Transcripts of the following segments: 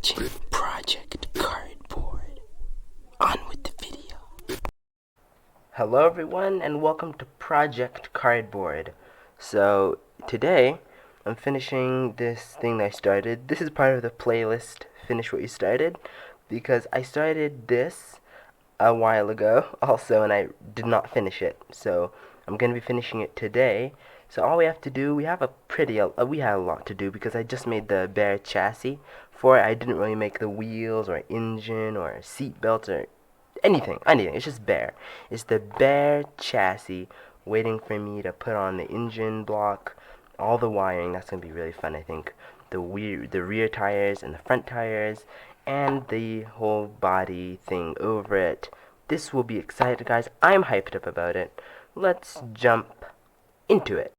watching Project Cardboard. On with the video. Hello everyone and welcome to Project Cardboard. So today I'm finishing this thing that I started. This is part of the playlist Finish What You Started, because I started this a while ago also and I did not finish it. So I'm going to be finishing it today. So all we have to do, we had a lot to do because I just made the bare chassis for it. I didn't really make the wheels or engine or seat belts or anything. It's just bare. It's the bare chassis waiting for me to put on the engine block, all the wiring. That's going to be really fun, I think. The rear tires and the front tires and the whole body thing over it. This will be exciting, guys. I'm hyped up about it. Let's jump into it.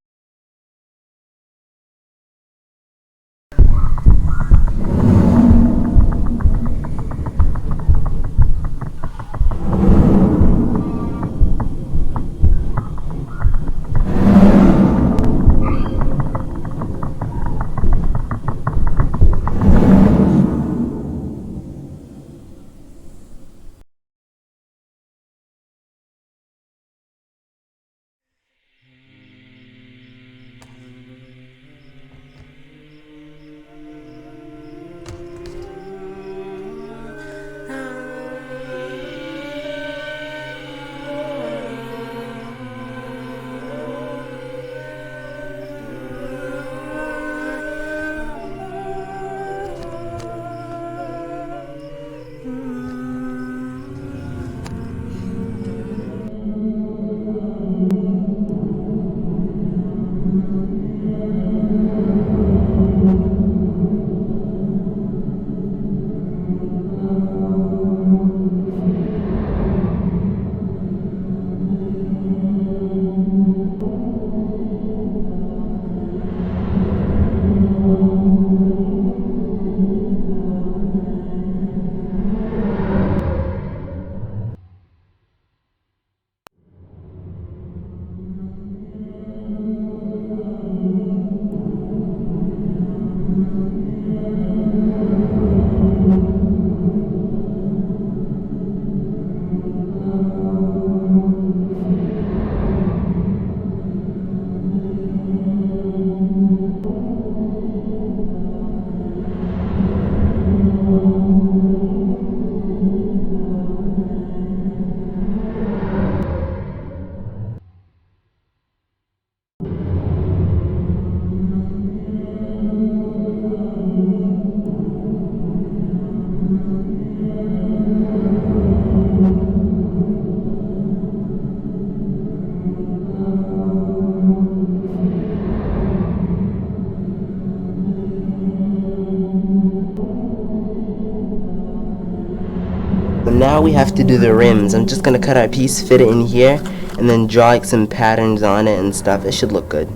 Now we have to do the rims. I'm just gonna cut out a piece, fit it in here, and then draw like some patterns on it and stuff. It should look good.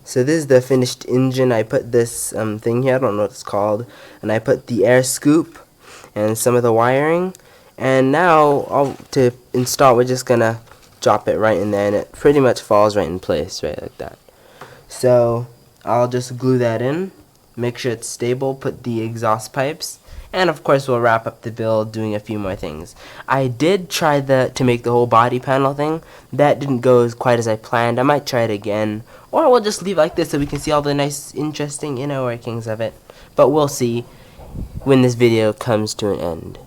So this is the finished engine. I put this thing here, I don't know what it's called, and I put the air scoop and some of the wiring, and now to install, we're just gonna drop it right in there, and it pretty much falls right in place, right like that. So I'll just glue that in, make sure it's stable, put the exhaust pipes, and of course we'll wrap up the build doing a few more things. I did try to make the whole body panel thing. That didn't go as quite as I planned. I might try it again, or we'll just leave it like this so we can see all the nice, interesting inner workings of it. But we'll see when this video comes to an end.